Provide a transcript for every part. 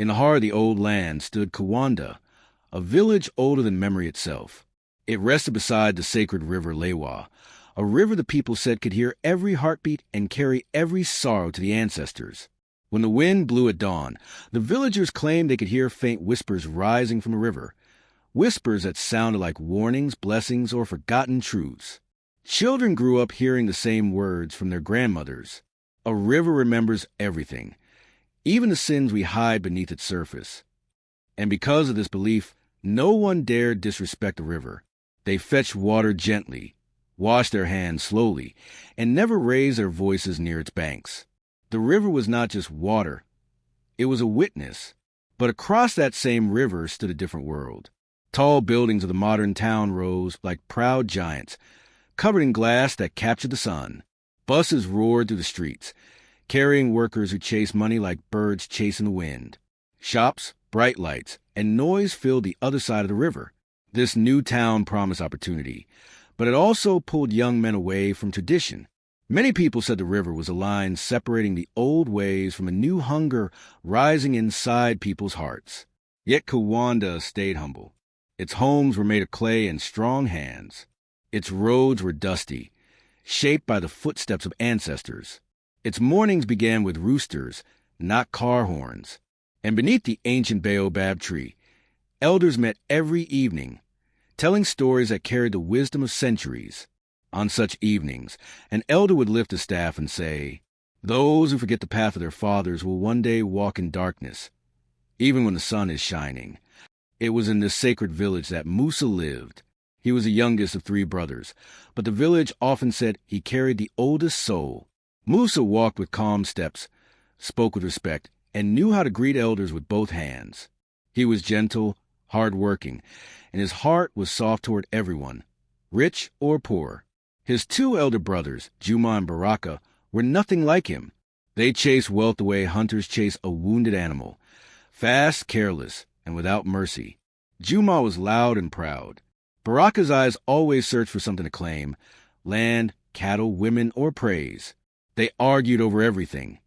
In the heart of the old land stood Kawanda, a village older than memory itself. It rested beside the sacred river Lewa, a river the people said could hear every heartbeat and carry every sorrow to the ancestors. When the wind blew at dawn, the villagers claimed they could hear faint whispers rising from the river, whispers that sounded like warnings, blessings, or forgotten truths. Children grew up hearing the same words from their grandmothers. A river remembers everything, even the sins we hide beneath its surface. And because of this belief, no one dared disrespect the river. They fetched water gently, washed their hands slowly, and never raised their voices near its banks. The river was not just water. It was a witness. But across that same river stood a different world. Tall buildings of the modern town rose like proud giants, covered in glass that captured the sun. Buses roared through the streets, carrying workers who chased money like birds chasing the wind. Shops, bright lights, and noise filled the other side of the river. This new town promised opportunity, but it also pulled young men away from tradition. Many people said the river was a line separating the old ways from a new hunger rising inside people's hearts. Yet Kawanda stayed humble. Its homes were made of clay and strong hands. Its roads were dusty, shaped by the footsteps of ancestors. Its mornings began with roosters, not car horns. And beneath the ancient baobab tree, elders met every evening, telling stories that carried the wisdom of centuries. On such evenings, an elder would lift a staff and say, "Those who forget the path of their fathers will one day walk in darkness, even when the sun is shining." It was in this sacred village that Musa lived. He was the youngest of 3 brothers, but the village often said he carried the oldest soul. Musa walked with calm steps, spoke with respect, and knew how to greet elders with both hands. He was gentle, hard-working, and his heart was soft toward everyone, rich or poor. His 2 elder brothers, Juma and Baraka, were nothing like him. They chased wealth the way hunters chase a wounded animal, fast, careless, and without mercy. Juma was loud and proud. Baraka's eyes always searched for something to claim: land, cattle, women, or praise. They argued over everything: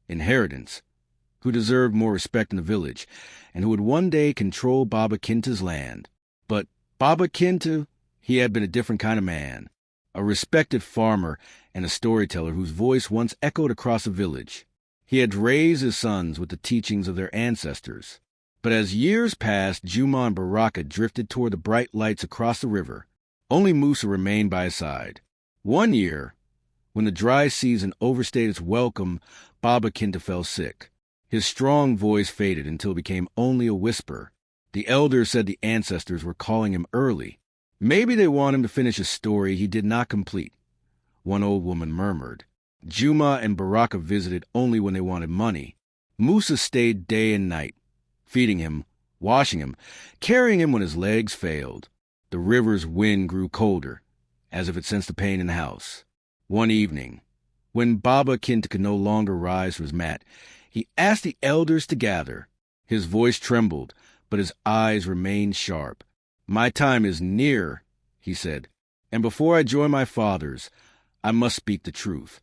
inheritance, who deserved more respect in the village, and who would one day control Baba Kinta's land. But Baba Kinta, he had been a different kind of man, a respected farmer and a storyteller whose voice once echoed across the village. He had raised his sons with the teachings of their ancestors. But as years passed, Juma and Baraka drifted toward the bright lights across the river. Only Musa remained by his side. One year, when the dry season overstayed its welcome, Baba Kinta fell sick. His strong voice faded until it became only a whisper. The elders said the ancestors were calling him early. Maybe they want him to finish a story he did not complete, one old woman murmured. Juma and Baraka visited only when they wanted money. Musa stayed day and night, feeding him, washing him, carrying him when his legs failed. The river's wind grew colder, as if it sensed the pain in the house. One evening, when Baba Kinta could no longer rise from his mat, he asked the elders to gather. His voice trembled, but his eyes remained sharp. "My time is near," he said, "and before I join my fathers, I must speak the truth."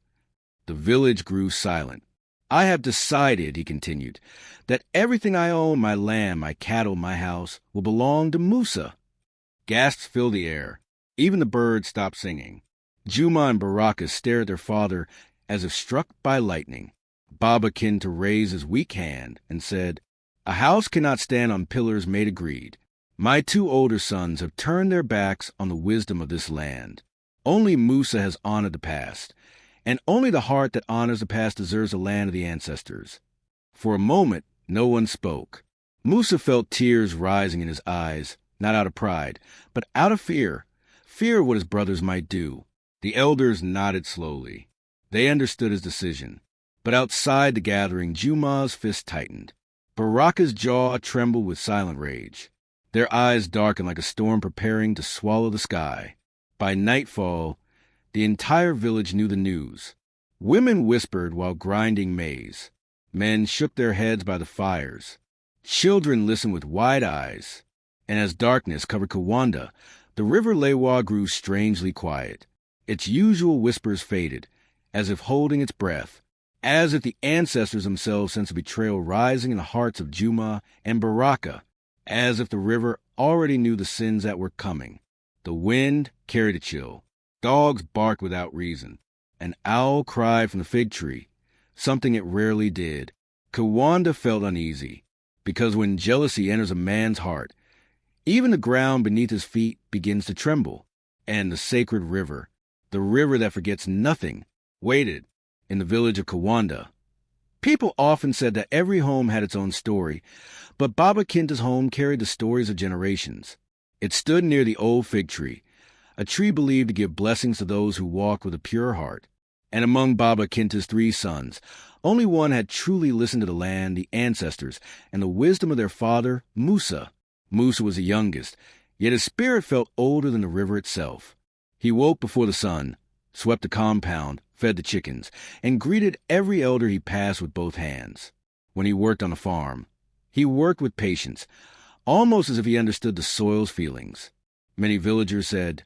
The village grew silent. "I have decided," he continued, "that everything I own, my land, my cattle, my house, will belong to Musa." Gasps filled the air. Even the birds stopped singing. Juma and Baraka stared at their father as if struck by lightning. Baba Kinta raised his weak hand and said, "A house cannot stand on pillars made of greed. My 2 older sons have turned their backs on the wisdom of this land. Only Musa has honored the past, and only the heart that honors the past deserves the land of the ancestors." For a moment, no one spoke. Musa felt tears rising in his eyes, not out of pride, but out of fear of what his brothers might do. The elders nodded slowly. They understood his decision. But outside the gathering, Juma's fist tightened. Baraka's jaw trembled with silent rage. Their eyes darkened like a storm preparing to swallow the sky. By nightfall, the entire village knew the news. Women whispered while grinding maize. Men shook their heads by the fires. Children listened with wide eyes. And as darkness covered Kawanda, the river Lewa grew strangely quiet. Its usual whispers faded, as if holding its breath. as if the ancestors themselves sensed a betrayal rising in the hearts of Juma and Baraka, as if the river already knew the sins that were coming. The wind carried a chill. Dogs barked without reason. An owl cried from the fig tree, something it rarely did. Kawanda felt uneasy, because when jealousy enters a man's heart, even the ground beneath his feet begins to tremble. And the sacred river, the river that forgets nothing, waited in the village of Kawanda. People often said that every home had its own story, but Baba Kinta's home carried the stories of generations. It stood near the old fig tree, a tree believed to give blessings to those who walked with a pure heart. And among Baba Kinta's 3 sons, only one had truly listened to the land, the ancestors, and the wisdom of their father, Musa. Musa was the youngest, yet his spirit felt older than the river itself. He woke before the sun, swept the compound, fed the chickens, and greeted every elder he passed with both hands. When he worked on the farm, he worked with patience, almost as if he understood the soil's feelings. Many villagers said,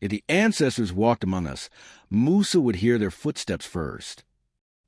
if the ancestors walked among us, Musa would hear their footsteps first.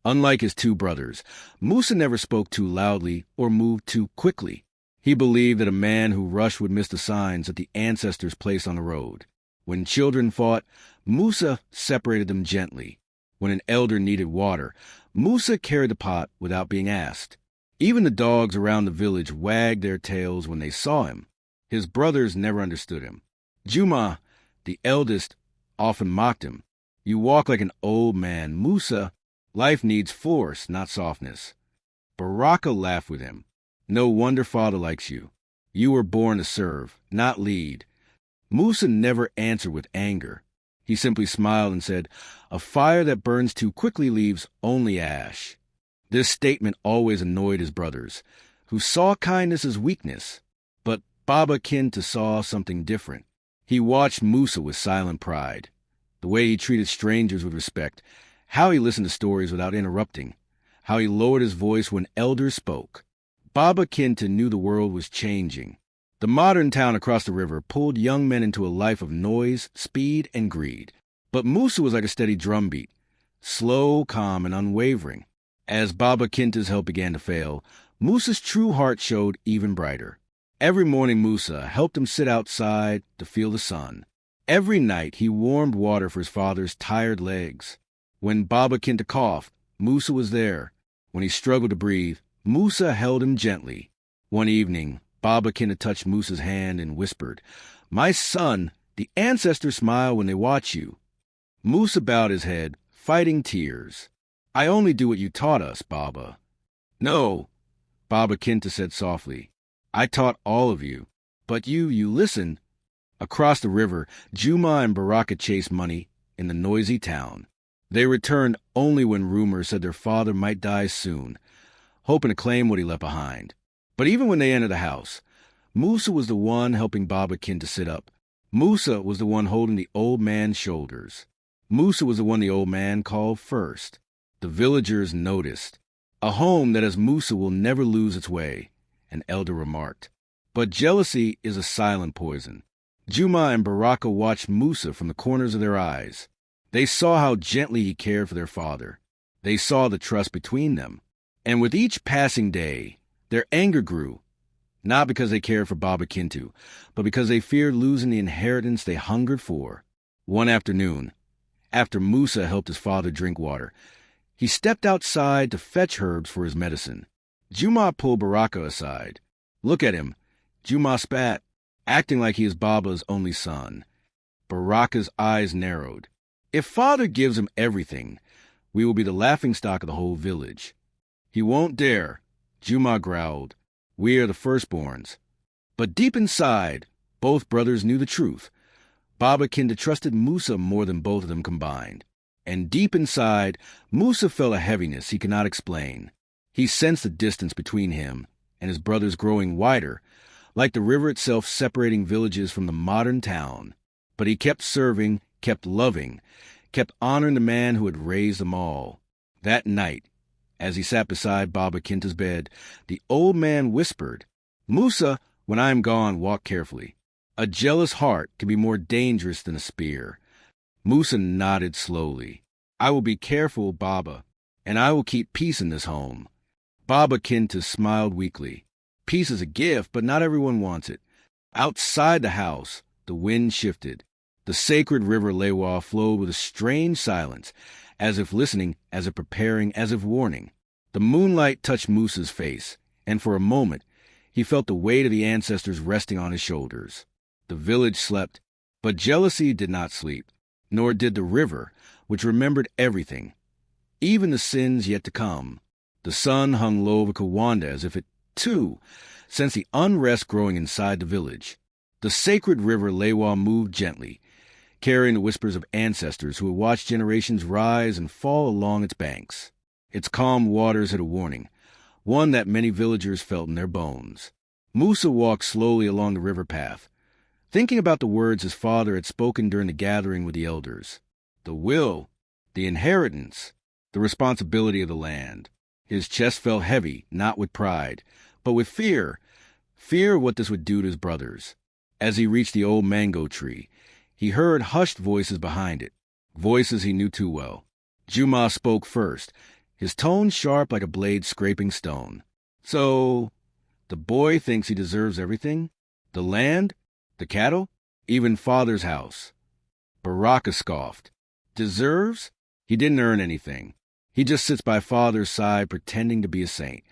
Unlike his 2 brothers, Musa never spoke too loudly or moved too quickly. He believed that a man who rushed would miss the signs that the ancestors placed on the road. When children fought, Musa separated them gently. When an elder needed water, Musa carried the pot without being asked. Even the dogs around the village wagged their tails when they saw him. His brothers never understood him. Juma, the eldest, often mocked him. You walk like an old man, Musa. Life needs force, not softness. Baraka laughed with him. No wonder father likes you. You were born to serve, not lead. Musa never answered with anger. He simply smiled and said, a fire that burns too quickly leaves only ash. This statement always annoyed his brothers, who saw kindness as weakness. But Baba Kinta saw something different. He watched Musa with silent pride. The way he treated strangers with respect, how he listened to stories without interrupting, how he lowered his voice when elders spoke. Baba Kinta knew the world was changing. The modern town across the river pulled young men into a life of noise, speed, and greed. But Musa was like a steady drumbeat, slow, calm, and unwavering. As Baba Kinta's help began to fail, Musa's true heart showed even brighter. Every morning Musa helped him sit outside to feel the sun. Every night he warmed water for his father's tired legs. When Baba Kinta coughed, Musa was there. When he struggled to breathe, Musa held him gently. One evening, Baba Kinta touched Musa's hand and whispered, my son, the ancestors smile when they watch you. Musa bowed his head, fighting tears. I only do what you taught us, Baba. No, Baba Kinta said softly. I taught all of you. But you listened. Across the river, Juma and Baraka chased money in the noisy town. They returned only when rumors said their father might die soon, hoping to claim what he left behind. But even when they entered the house, Musa was the one helping Baba Kinta sit up. Musa was the one holding the old man's shoulders. Musa was the one the old man called first. The villagers noticed. A home that as Musa will never lose its way, an elder remarked. But jealousy is a silent poison. Juma and Baraka watched Musa from the corners of their eyes. They saw how gently he cared for their father. They saw the trust between them. And with each passing day, their anger grew, not because they cared for Baba Kinta, but because they feared losing the inheritance they hungered for. One afternoon, after Musa helped his father drink water, he stepped outside to fetch herbs for his medicine. Juma pulled Baraka aside. Look at him. Juma spat, acting like he is Baba's only son. Baraka's eyes narrowed. If father gives him everything, we will be the laughingstock of the whole village. He won't dare. Juma growled. We are the firstborns. But deep inside, both brothers knew the truth. Baba Kinta trusted Musa more than both of them combined. And deep inside, Musa felt a heaviness he could not explain. He sensed the distance between him and his brothers growing wider, like the river itself separating villages from the modern town. But he kept serving, kept loving, kept honoring the man who had raised them all. That night, as he sat beside Baba Kinta's bed, the old man whispered, Musa, when I am gone, walk carefully. A jealous heart can be more dangerous than a spear. Musa nodded slowly. I will be careful, Baba. and I will keep peace in this home." Baba Kinta smiled weakly. Peace is a gift, but not everyone wants it. Outside the house, the wind shifted. The sacred river Lewa flowed with a strange silence, as if listening, as if preparing, as if warning. The moonlight touched Musa's face, and for a moment he felt the weight of the ancestors resting on his shoulders. The village slept, but jealousy did not sleep, nor did the river, which remembered everything, even the sins yet to come. The sun hung low over Kawanda as if it, too, sensed the unrest growing inside the village. The sacred river Lewa moved gently, carrying the whispers of ancestors who had watched generations rise and fall along its banks. Its calm waters had a warning, one that many villagers felt in their bones. Musa walked slowly along the river path, thinking about the words his father had spoken during the gathering with the elders. The will, the inheritance, the responsibility of the land. His chest felt heavy, not with pride, but with fear of what this would do to his brothers. As he reached the old mango tree, he heard hushed voices behind it, voices he knew too well. Juma spoke first, his tone sharp like a blade scraping stone. "So, the boy thinks he deserves everything? The land? The cattle? Even father's house?" Baraka scoffed. "Deserves? He didn't earn anything. He just sits by father's side pretending to be a saint."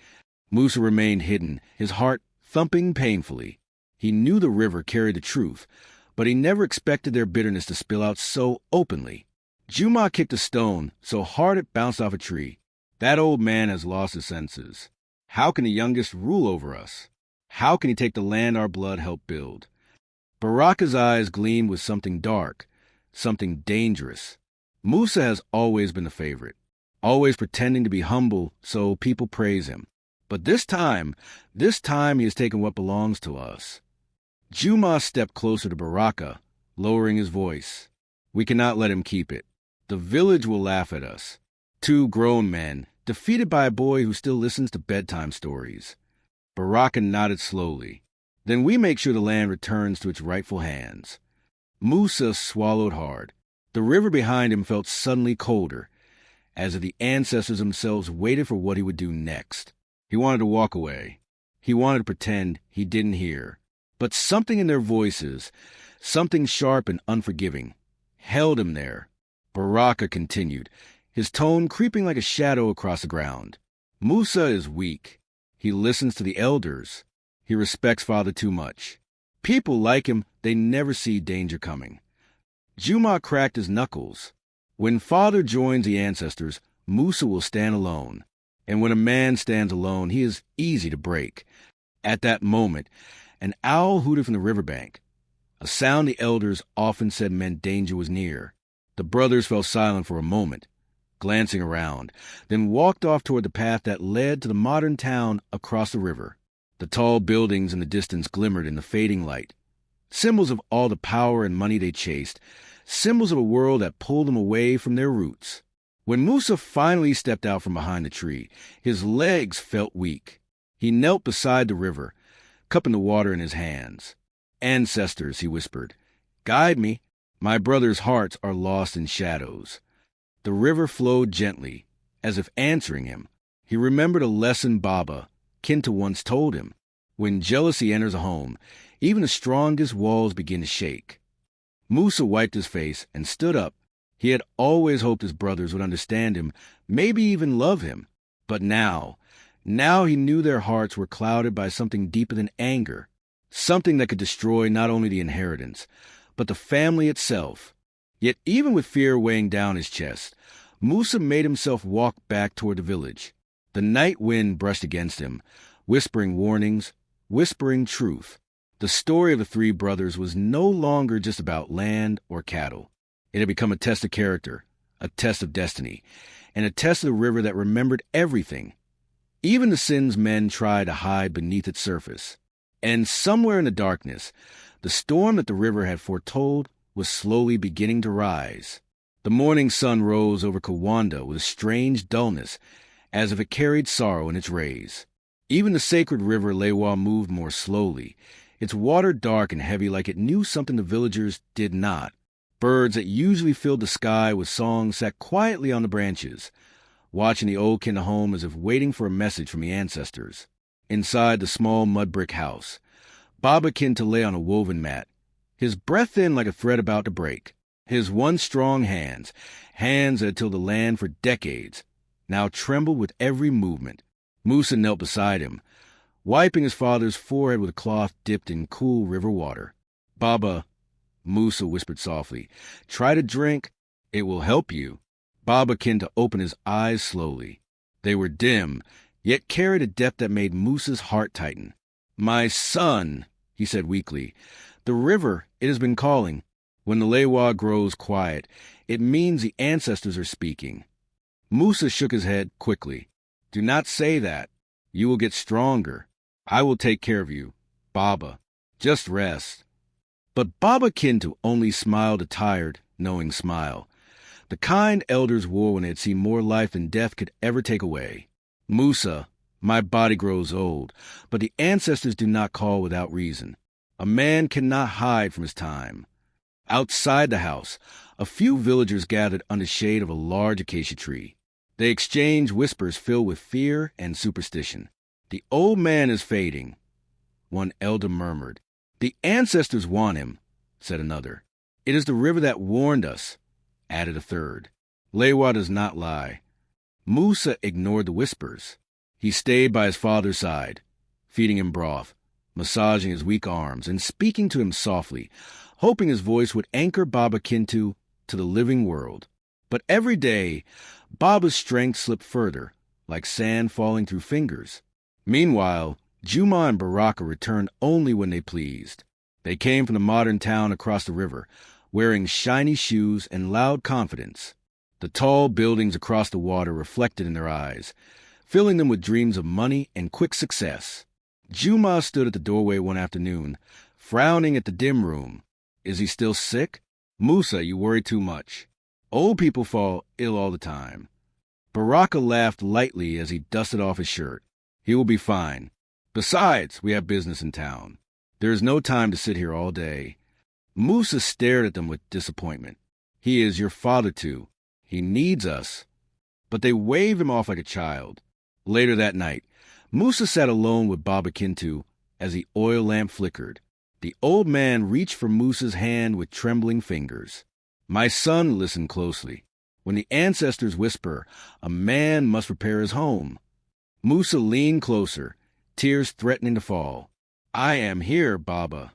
Musa remained hidden, his heart thumping painfully. He knew the river carried the truth, but he never expected their bitterness to spill out so openly. Juma kicked a stone so hard it bounced off a tree. "That old man has lost his senses. How can the youngest rule over us? How can he take the land our blood helped build?" Baraka's eyes gleamed with something dark, something dangerous. Musa has always been the favorite, always pretending to be humble so people praise him. But this time he has taken what belongs to us. Juma stepped closer to Baraka, lowering his voice. "We cannot let him keep it. The village will laugh at us. Two grown men, defeated by a boy who still listens to bedtime stories." Baraka nodded slowly. "Then we make sure the land returns to its rightful hands." Musa swallowed hard. The river behind him felt suddenly colder, as if the ancestors themselves waited for what he would do next. He wanted to walk away. He wanted to pretend he didn't hear. But something in their voices, something sharp and unforgiving, held him there. Baraka continued, his tone creeping like a shadow across the ground. "Musa is weak. He listens to the elders. He respects father too much. People like him, they never see danger coming." Juma cracked his knuckles. When father joins the ancestors, Musa will stand alone. And when a man stands alone, he is easy to break. At that moment, an owl hooted from the riverbank, a sound the elders often said meant danger was near. The brothers fell silent for a moment, glancing around, then walked off toward the path that led to the modern town across the river. The tall buildings in the distance glimmered in the fading light, symbols of all the power and money they chased, symbols of a world that pulled them away from their roots. When Musa finally stepped out from behind the tree, his legs felt weak. He knelt beside the river, cupping the water in his hands. "Ancestors," he whispered, "guide me. My brothers' hearts are lost in shadows." The river flowed gently, as if answering him. He remembered a lesson Baba Kinta once told him. When jealousy enters a home, even the strongest walls begin to shake. Musa wiped his face and stood up. He had always hoped his brothers would understand him, maybe even love him. But now he knew their hearts were clouded by something deeper than anger, something that could destroy not only the inheritance, but the family itself. Yet even with fear weighing down his chest, Musa made himself walk back toward the village. The night wind brushed against him, whispering warnings, whispering truth. The story of the three brothers was no longer just about land or cattle. It had become a test of character, a test of destiny, and a test of the river that remembered everything, even the sins men tried to hide beneath its surface. And somewhere in the darkness, the storm that the river had foretold was slowly beginning to rise. The morning sun rose over Kawanda with a strange dullness, as if it carried sorrow in its rays. Even the sacred river Lewa moved more slowly, its water dark and heavy like it knew something the villagers did not. Birds that usually filled the sky with song sat quietly on the branches, watching the old Kinta home as if waiting for a message from the ancestors. Inside the small mud brick house, Baba Kinta lay on a woven mat, his breath thin like a thread about to break. His once strong hands that had tilled the land for decades, now trembled with every movement. Musa knelt beside him, wiping his father's forehead with a cloth dipped in cool river water. "Baba," Musa whispered softly, "try to drink. It will help you." Baba Kinta opened his eyes slowly. They were dim, yet carried a depth that made Musa's heart tighten. "My son," he said weakly, "the river, it has been calling. When the Lewa grows quiet, it means the ancestors are speaking." Musa shook his head quickly. "Do not say that. You will get stronger. I will take care of you, Baba. Just rest." But Baba Kintu only smiled a tired, knowing smile, the kind elders wore when they had seen more life than death could ever take away. "Musa, my body grows old, but the ancestors do not call without reason. A man cannot hide from his time." Outside the house, a few villagers gathered under shade of a large acacia tree. They exchanged whispers filled with fear and superstition. "The old man is fading," one elder murmured. "The ancestors want him," said another. "It is the river that warned us," added a third. Lewa does not lie. Musa ignored the whispers. He stayed by his father's side, feeding him broth, massaging his weak arms, and speaking to him softly, hoping his voice would anchor Baba Kintu to the living world. But every day, Baba's strength slipped further, like sand falling through fingers. Meanwhile, Juma and Baraka returned only when they pleased. They came from the modern town across the river, wearing shiny shoes and loud confidence. The tall buildings across the water reflected in their eyes, filling them with dreams of money and quick success. Juma stood at the doorway one afternoon, frowning at the dim room. "Is he still sick?" "Musa, you worry too much. Old people fall ill all the time." Baraka laughed lightly as he dusted off his shirt. "He will be fine. Besides, we have business in town. There is no time to sit here all day." Musa stared at them with disappointment. "He is your father, too. He needs us." But they waved him off like a child. Later that night, Musa sat alone with Baba Kintu as the oil lamp flickered. The old man reached for Musa's hand with trembling fingers. "My son, listen closely. When the ancestors whisper, a man must prepare his home." Musa leaned closer, tears threatening to fall. "I am here, Baba."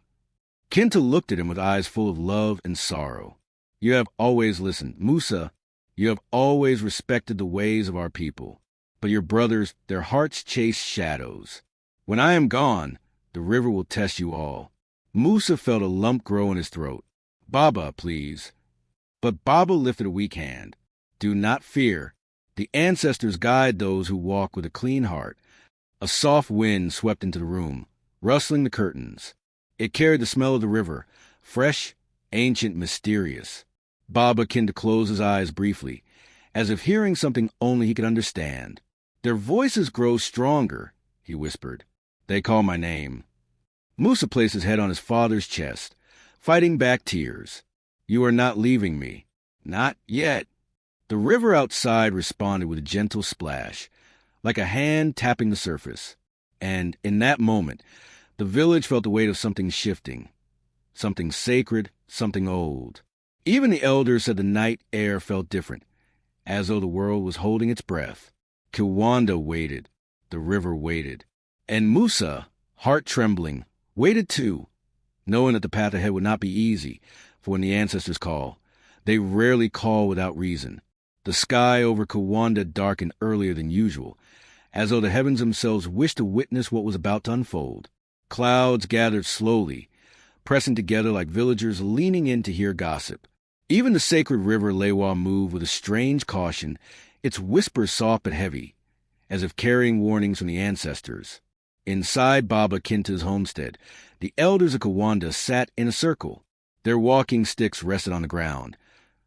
Kinta looked at him with eyes full of love and sorrow. "You have always listened. Musa, you have always respected the ways of our people. But your brothers, their hearts chase shadows. When I am gone, the river will test you all." Musa felt a lump grow in his throat. "Baba, please." But Baba lifted a weak hand. "Do not fear. The ancestors guide those who walk with a clean heart." A soft wind swept into the room, rustling the curtains. It carried the smell of the river, fresh, ancient, mysterious. Baba Kinta closed his eyes briefly, as if hearing something only he could understand. "Their voices grow stronger," he whispered. "They call my name." Musa placed his head on his father's chest, fighting back tears. "You are not leaving me." "Not yet." The river outside responded with a gentle splash, like a hand tapping the surface. And in that moment, the village felt the weight of something shifting, something sacred, something old. Even the elders said the night air felt different, as though the world was holding its breath. Kiwanda waited. The river waited. And Musa, heart trembling, waited too, knowing that the path ahead would not be easy, for when the ancestors call, they rarely call without reason. The sky over Kiwanda darkened earlier than usual, as though the heavens themselves wished to witness what was about to unfold. Clouds gathered slowly, pressing together like villagers leaning in to hear gossip. Even the sacred river Lewa moved with a strange caution, its whispers soft but heavy, as if carrying warnings from the ancestors. Inside Baba Kinta's homestead, the elders of Kiwanda sat in a circle. Their walking sticks rested on the ground,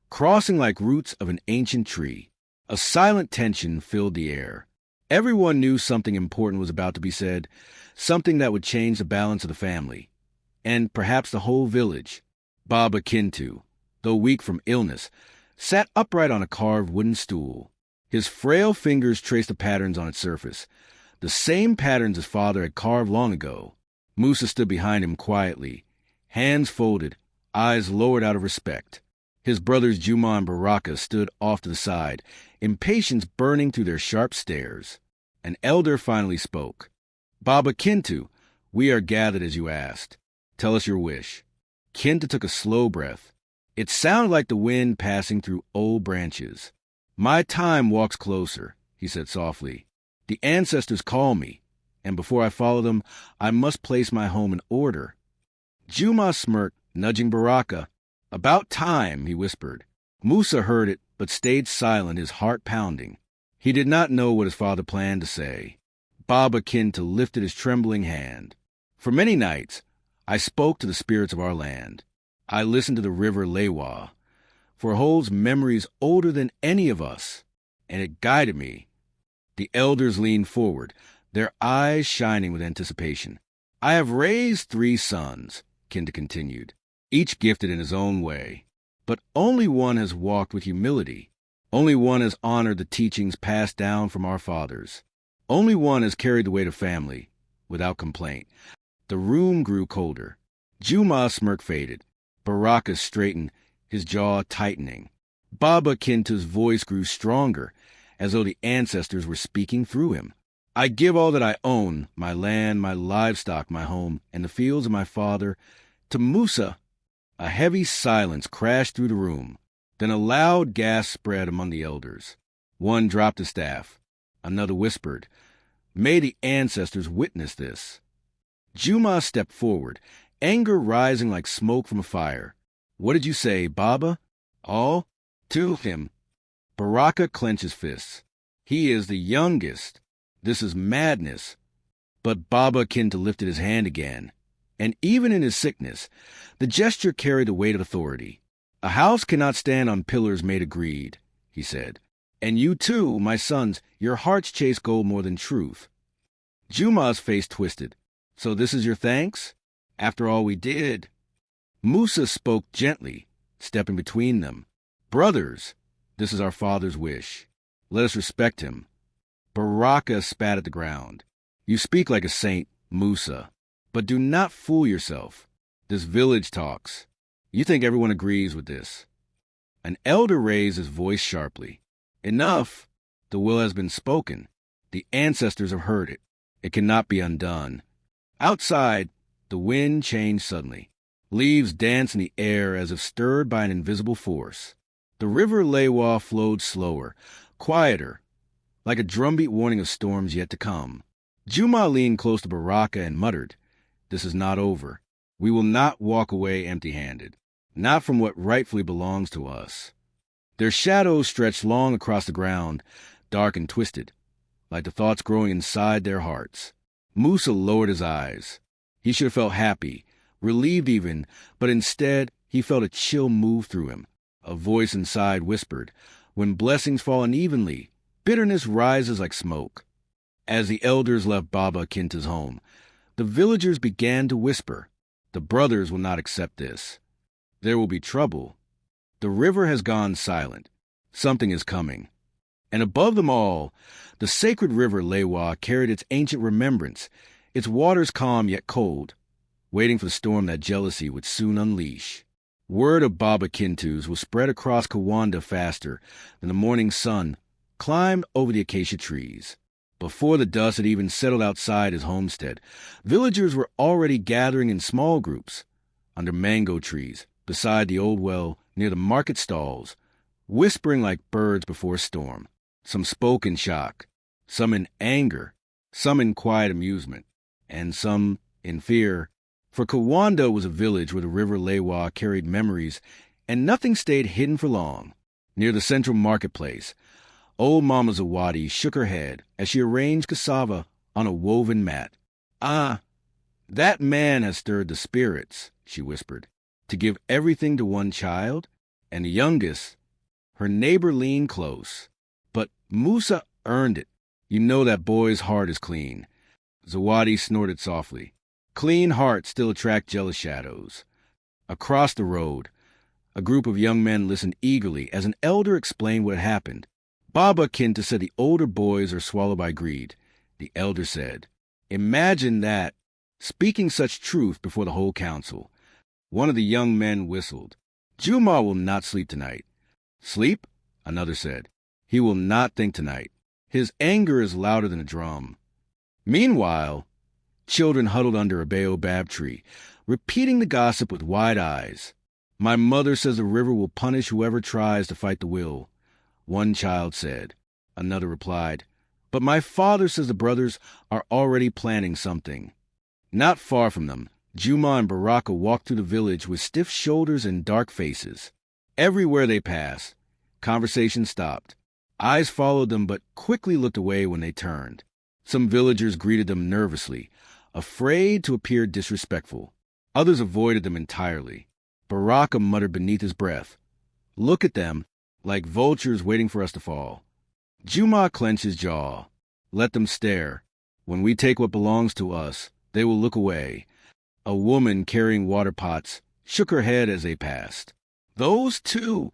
crossing like roots of an ancient tree. A silent tension filled the air. Everyone knew something important was about to be said, something that would change the balance of the family, and perhaps the whole village. Baba Kintu, though weak from illness, sat upright on a carved wooden stool. His frail fingers traced the patterns on its surface, the same patterns his father had carved long ago. Musa stood behind him quietly, hands folded, eyes lowered out of respect. His brothers Juma and Baraka stood off to the side, impatience burning through their sharp stares. An elder finally spoke. "Baba Kintu, we are gathered as you asked. Tell us your wish." Kintu took a slow breath. It sounded like the wind passing through old branches. "My time walks closer," he said softly. "The ancestors call me, and before I follow them, I must place my home in order." Juma smirked, nudging Baraka. "About time," he whispered. Musa heard it, but stayed silent, his heart pounding. He did not know what his father planned to say. Baba Kintu lifted his trembling hand. "For many nights, I spoke to the spirits of our land. I listened to the river Lewa, for it holds memories older than any of us, and it guided me." The elders leaned forward, their eyes shining with anticipation. "I have raised 3 sons," Kintu continued, "each gifted in his own way. But only one has walked with humility. Only one has honored the teachings passed down from our fathers. Only one has carried the weight of family, without complaint." The room grew colder. Juma's smirk faded. Baraka straightened, his jaw tightening. Baba Kintu's voice grew stronger, as though the ancestors were speaking through him. "I give all that I own, my land, my livestock, my home, and the fields of my father, to Musa." A heavy silence crashed through the room. Then a loud gasp spread among the elders. One dropped his staff. Another whispered, "May the ancestors witness this." Juma stepped forward, anger rising like smoke from a fire. "What did you say, Baba?" "All to him." Baraka clenched his fists. "He is the youngest. This is madness." But Baba Kintu lifted his hand again, and even in his sickness, the gesture carried the weight of authority. "A house cannot stand on pillars made of greed," he said. "And you too, my sons, your hearts chase gold more than truth." Juma's face twisted. "So this is your thanks? After all we did?" Musa spoke gently, stepping between them. "Brothers, this is our father's wish. Let us respect him." Baraka spat at the ground. "You speak like a saint, Musa, but do not fool yourself. This village talks. You think everyone agrees with this." An elder raised his voice sharply. "Enough. The will has been spoken. The ancestors have heard it. It cannot be undone." Outside, the wind changed suddenly. Leaves danced in the air as if stirred by an invisible force. The river Lewa flowed slower, quieter, like a drumbeat warning of storms yet to come. Juma leaned close to Baraka and muttered, "This is not over. We will not walk away empty-handed, not from what rightfully belongs to us." Their shadows stretched long across the ground, dark and twisted, like the thoughts growing inside their hearts. Musa lowered his eyes. He should have felt happy, relieved even, but instead he felt a chill move through him. A voice inside whispered, "When blessings fall unevenly, bitterness rises like smoke." As the elders left Baba Kintu's home, the villagers began to whisper, "The brothers will not accept this. There will be trouble. The river has gone silent. Something is coming." And above them all, the sacred river Lewa carried its ancient remembrance, its waters calm yet cold, waiting for the storm that jealousy would soon unleash. Word of Baba Kintu's was spread across Kawanda faster than the morning sun climbed over the acacia trees. Before the dust had even settled outside his homestead, villagers were already gathering in small groups, under mango trees, beside the old well, near the market stalls, whispering like birds before a storm. Some spoke in shock, some in anger, some in quiet amusement, and some in fear. For Kawanda was a village where the river Lewa carried memories, and nothing stayed hidden for long. Near the central marketplace, old Mama Zawadi shook her head as she arranged cassava on a woven mat. "Ah, that man has stirred the spirits," she whispered. "To give everything to one child, and the youngest." Her neighbor leaned close. "But Musa earned it. You know that boy's heart is clean." Zawadi snorted softly. "Clean hearts still attract jealous shadows." Across the road, a group of young men listened eagerly as an elder explained what had happened. Baba Kinta said the older boys are swallowed by greed. The elder said, "Imagine that, speaking such truth before the whole council." One of the young men whistled. "Juma will not sleep tonight." "Sleep?" another said. "He will not think tonight. His anger is louder than a drum." Meanwhile, children huddled under a baobab tree, repeating the gossip with wide eyes. "My mother says the river will punish whoever tries to fight the will," one child said. Another replied, "But my father says the brothers are already planning something." Not far from them, Juma and Baraka walked through the village with stiff shoulders and dark faces. Everywhere they passed, conversation stopped. Eyes followed them but quickly looked away when they turned. Some villagers greeted them nervously, afraid to appear disrespectful. Others avoided them entirely. Baraka muttered beneath his breath, "Look at them, like vultures waiting for us to fall." Juma clenched his jaw. "Let them stare. When we take what belongs to us, they will look away." A woman carrying water pots shook her head as they passed. "Those two!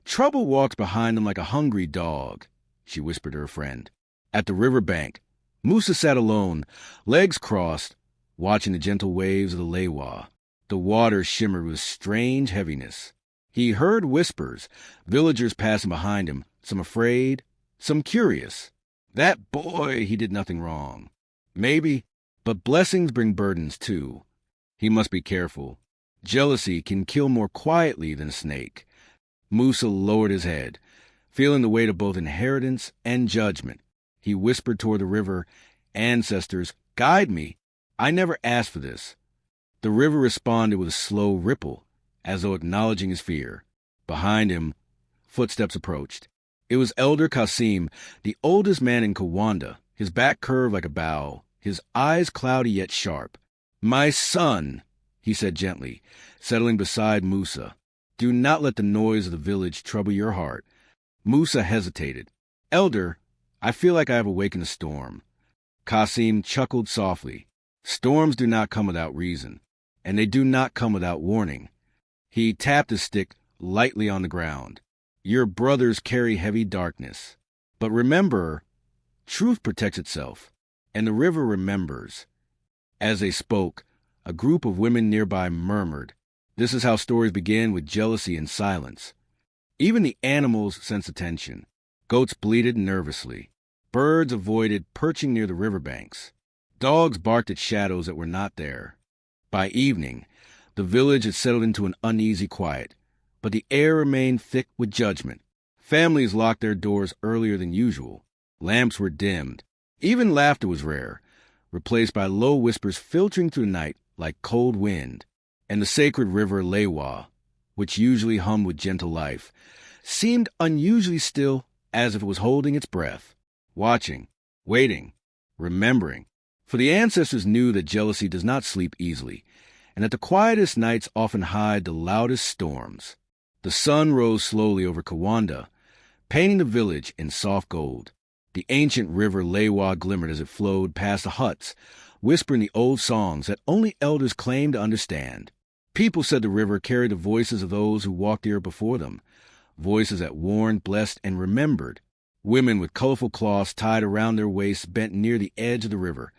Trouble walks behind them like a hungry dog," she whispered to her friend. At the river bank, Musa sat alone, legs crossed, watching the gentle waves of the Lewa. The water shimmered with strange heaviness. He heard whispers, villagers passing behind him, some afraid, some curious. That boy, he did nothing wrong. Maybe, but blessings bring burdens too. He must be careful. Jealousy can kill more quietly than a snake. Musa lowered his head, feeling the weight of both inheritance and judgment. He whispered toward the river, "Ancestors, guide me. I never asked for this." The river responded with a slow ripple, as though acknowledging his fear. Behind him, footsteps approached. It was Elder Qasim, the oldest man in Kawanda, his back curved like a bow, his eyes cloudy yet sharp. "My son," he said gently, settling beside Musa, "do not let the noise of the village trouble your heart." Musa hesitated. "Elder, I feel like I have awakened a storm." Qasim chuckled softly. "Storms do not come without reason, and they do not come without warning." He tapped his stick lightly on the ground. "Your brothers carry heavy darkness. But remember, truth protects itself, and the river remembers." As they spoke, a group of women nearby murmured. This is how stories begin, with jealousy and silence. Even the animals sensed attention. Goats bleated nervously. Birds avoided perching near the riverbanks. Dogs barked at shadows that were not there. By evening, the village had settled into an uneasy quiet, but the air remained thick with judgment. Families locked their doors earlier than usual. Lamps were dimmed. Even laughter was rare, replaced by low whispers filtering through the night like cold wind. And the sacred river Lewa, which usually hummed with gentle life, seemed unusually still, as if it was holding its breath, watching, waiting, remembering. For the ancestors knew that jealousy does not sleep easily, and that the quietest nights often hide the loudest storms. The sun rose slowly over Kawanda, painting the village in soft gold. The ancient river Lewa glimmered as it flowed past the huts, whispering the old songs that only elders claimed to understand. People said the river carried the voices of those who walked the earth before them, voices that warned, blessed, and remembered. Women with colorful cloths tied around their waists bent near the edge of the river.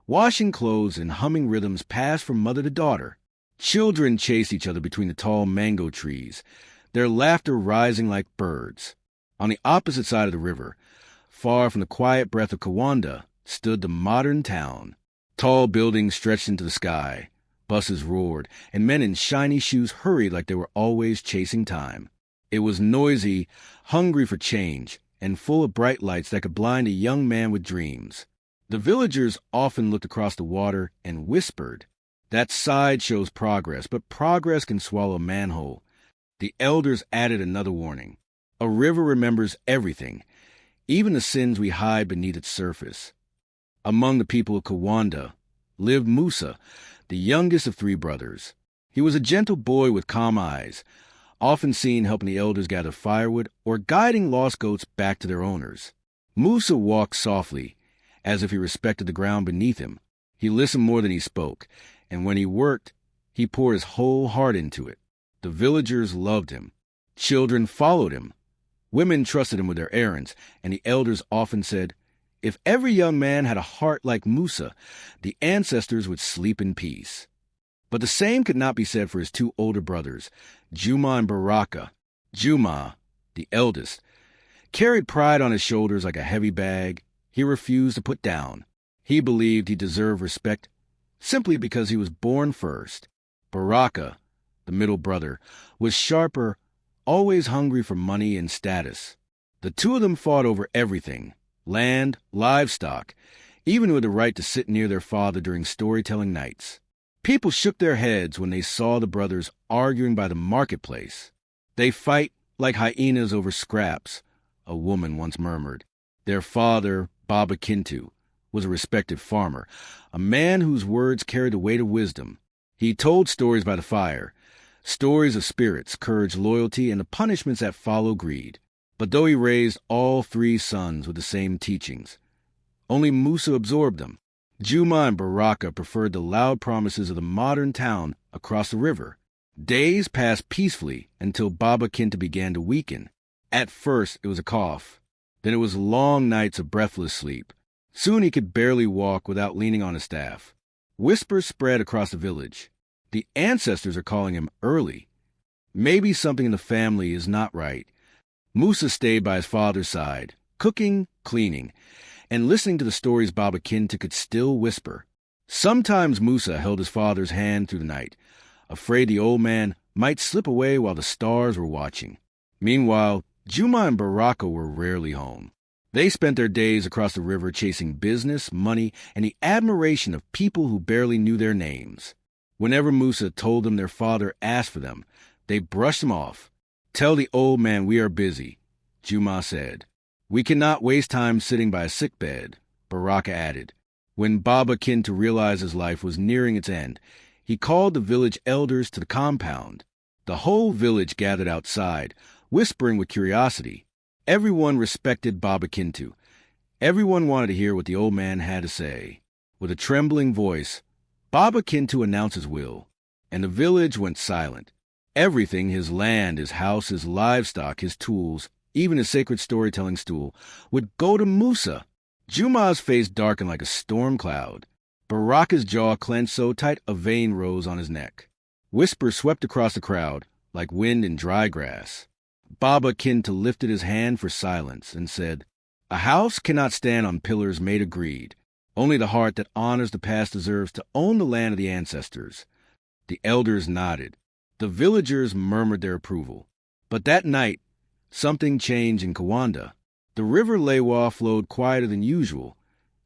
Washing clothes and humming rhythms passed from mother to daughter. Children chased each other between the tall mango trees, their laughter rising like birds. On the opposite side of the river, far from the quiet breath of Kawanda, stood the modern town. Tall buildings stretched into the sky. Buses roared, and men in shiny shoes hurried like they were always chasing time. It was noisy, hungry for change, and full of bright lights that could blind a young man with dreams. The villagers often looked across the water and whispered, "That side shows progress, but progress can swallow a manhole." The elders added another warning. "A river remembers everything, even the sins we hide beneath its surface." Among the people of Kawanda lived Musa, the youngest of three brothers. He was a gentle boy with calm eyes, often seen helping the elders gather firewood or guiding lost goats back to their owners. Musa walked softly, as if he respected the ground beneath him. He listened more than he spoke, and when he worked, he poured his whole heart into it. The villagers loved him. Children followed him. Women trusted him with their errands, and the elders often said, "If every young man had a heart like Musa, the ancestors would sleep in peace." But the same could not be said for his two older brothers, Juma and Baraka. Juma, the eldest, carried pride on his shoulders like a heavy bag he refused to put down. He believed he deserved respect simply because he was born first. Baraka, the middle brother, was sharper, always hungry for money and status. The two of them fought over everything: land, livestock, even with the right to sit near their father during storytelling nights. People shook their heads when they saw the brothers arguing by the marketplace. "They fight like hyenas over scraps," a woman once murmured. Their father, Baba Kintu, was a respected farmer, a man whose words carried the weight of wisdom. He told stories by the fire, stories of spirits, courage, loyalty, and the punishments that follow greed. But though he raised all three sons with the same teachings, only Musa absorbed them. Juma and Baraka preferred the loud promises of the modern town across the river. Days passed peacefully until Baba Kintu began to weaken. At first, it was a cough. Then it was long nights of breathless sleep. Soon he could barely walk without leaning on his staff. Whispers spread across the village. The ancestors are calling him early. Maybe something in the family is not right. Musa stayed by his father's side, cooking, cleaning, and listening to the stories Baba Kintu could still whisper. Sometimes Musa held his father's hand through the night, afraid the old man might slip away while the stars were watching. Meanwhile, Juma and Baraka were rarely home. They spent their days across the river chasing business, money, and the admiration of people who barely knew their names. Whenever Musa told them their father asked for them, they brushed him off. "Tell the old man we are busy," Juma said. "We cannot waste time sitting by a sick bed," Baraka added. When Baba Kintu realized his life was nearing its end, he called the village elders to the compound. The whole village gathered outside, whispering with curiosity. Everyone respected Baba Kintu. Everyone wanted to hear what the old man had to say. With a trembling voice, Baba Kintu announced his will, and the village went silent. Everything, his land, his house, his livestock, his tools, even his sacred storytelling stool, would go to Musa. Juma's face darkened like a storm cloud. Baraka's jaw clenched so tight a vein rose on his neck. Whispers swept across the crowd like wind in dry grass. Baba Kintu lifted his hand for silence and said, "A house cannot stand on pillars made of greed. Only the heart that honors the past deserves to own the land of the ancestors." The elders nodded. The villagers murmured their approval. But that night, something changed in Kawanda. The river Lewa flowed quieter than usual.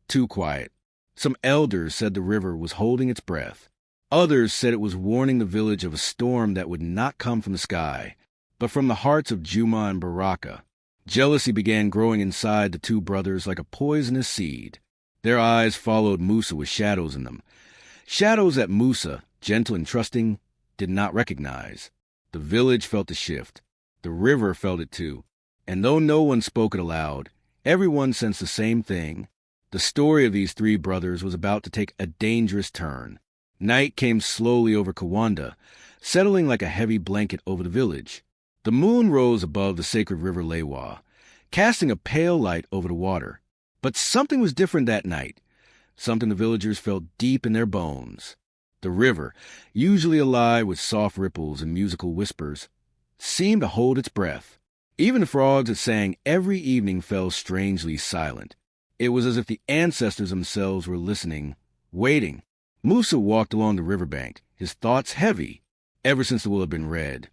Too quiet. Some elders said the river was holding its breath. Others said it was warning the village of a storm that would not come from the sky, but from the hearts of Juma and Baraka. Jealousy began growing inside the two brothers like a poisonous seed. Their eyes followed Musa with shadows in them. Shadows that Musa, gentle and trusting, did not recognize. The village felt the shift. The river felt it too. And though no one spoke it aloud, everyone sensed the same thing. The story of these three brothers was about to take a dangerous turn. Night came slowly over Kawanda, settling like a heavy blanket over the village. The moon rose above the sacred river Lewa, casting a pale light over the water. But something was different that night, something the villagers felt deep in their bones. The river, usually alive with soft ripples and musical whispers, seemed to hold its breath. Even the frogs that sang every evening fell strangely silent. It was as if the ancestors themselves were listening, waiting. Musa walked along the riverbank, his thoughts heavy. Ever since the will had been read,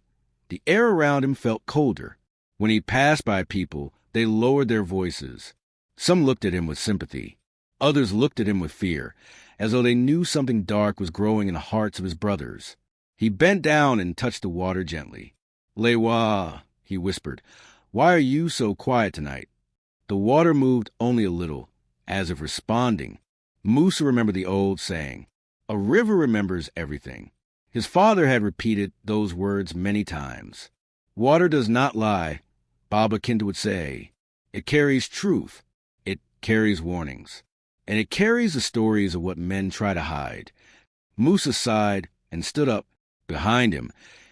the air around him felt colder. When he passed by people, they lowered their voices. Some looked at him with sympathy. Others looked at him with fear, as though they knew something dark was growing in the hearts of his brothers. He bent down and touched the water gently. "Lewa," he whispered, "why are you so quiet tonight?" The water moved only a little, as if responding. Musa remembered the old saying, "A river remembers everything." His father had repeated those words many times. "Water does not lie," Baba Kintu would say. "It carries truth. It carries warnings. And it carries the stories of what men try to hide." Musa sighed and stood up. Behind him,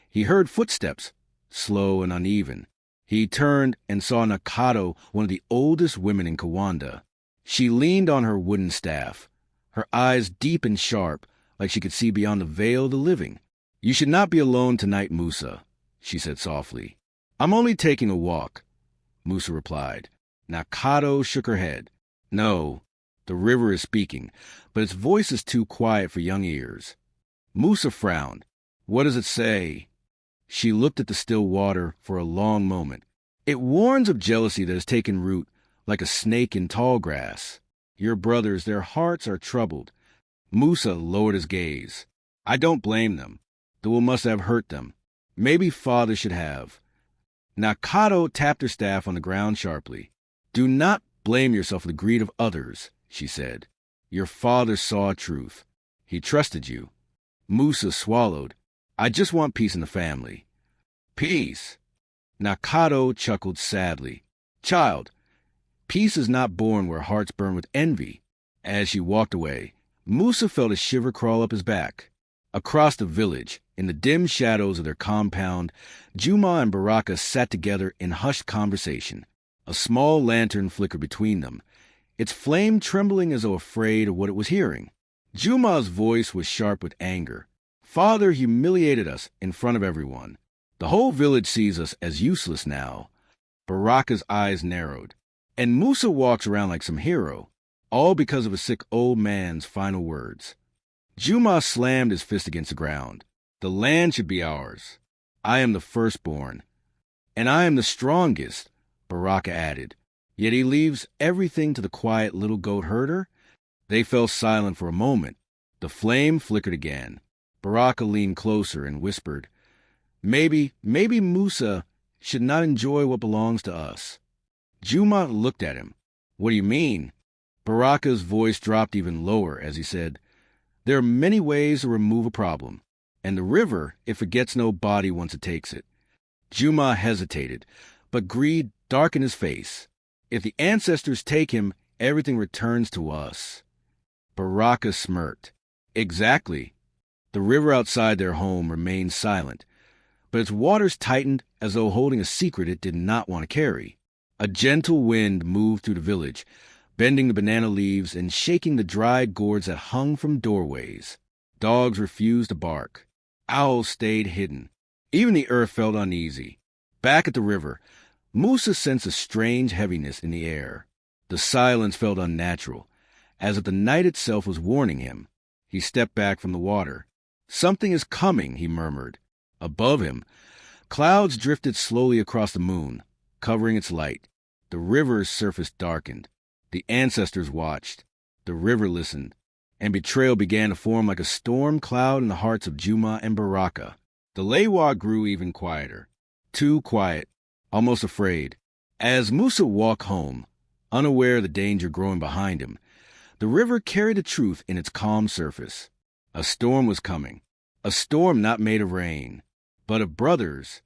he heard footsteps, slow and uneven. He turned and saw Nakado, one of the oldest women in Kawanda. She leaned on her wooden staff, her eyes deep and sharp, like she could see beyond the veil of the living. "You should not be alone tonight, Musa," she said softly. "I'm only taking a walk," Musa replied. Nakado shook her head. "No, the river is speaking, but its voice is too quiet for young ears." Musa frowned. "What does it say?" She looked at the still water for a long moment. "It warns of jealousy that has taken root like a snake in tall grass. Your brothers, their hearts are troubled." Musa lowered his gaze. "I don't blame them. The will must have hurt them. Maybe father should have." Nakado tapped her staff on the ground sharply. "Do not blame yourself for the greed of others," she said. "Your father saw truth. He trusted you." Musa swallowed. "I just want peace in the family." "Peace?" Nakado chuckled sadly. "Child, peace is not born where hearts burn with envy." As she walked away, Musa felt a shiver crawl up his back. Across the village, in the dim shadows of their compound, Juma and Baraka sat together in hushed conversation. A small lantern flickered between them, its flame trembling as though afraid of what it was hearing. Juma's voice was sharp with anger. "Father humiliated us in front of everyone. The whole village sees us as useless now." Baraka's eyes narrowed. "And Musa walks around like some hero, all because of a sick old man's final words." Juma slammed his fist against the ground. "The land should be ours. I am the firstborn. And I am the strongest," Baraka added. "Yet he leaves everything to the quiet little goat herder?" They fell silent for a moment. The flame flickered again. Baraka leaned closer and whispered, Maybe Musa should not enjoy what belongs to us." Juma looked at him. "What do you mean?" Baraka's voice dropped even lower as he said, "There are many ways to remove a problem, and the river, it forgets no body once it takes it." Juma hesitated, but greed darkened his face. "If the ancestors take him, everything returns to us." Baraka smirked. "Exactly." The river outside their home remained silent, but its waters tightened as though holding a secret it did not want to carry. A gentle wind moved through the village, bending the banana leaves and shaking the dried gourds that hung from doorways. Dogs refused to bark. Owls stayed hidden. Even the earth felt uneasy. Back at the river, Musa sensed a strange heaviness in the air. The silence felt unnatural, as if the night itself was warning him. He stepped back from the water. "Something is coming," he murmured. Above him, clouds drifted slowly across the moon, covering its light. The river's surface darkened. The ancestors watched. The river listened. And betrayal began to form like a storm cloud in the hearts of Juma and Baraka. The Lewa grew even quieter. Too quiet, almost afraid. As Musa walked home, unaware of the danger growing behind him, the river carried the truth in its calm surface. A storm was coming. A storm not made of rain, but of brothers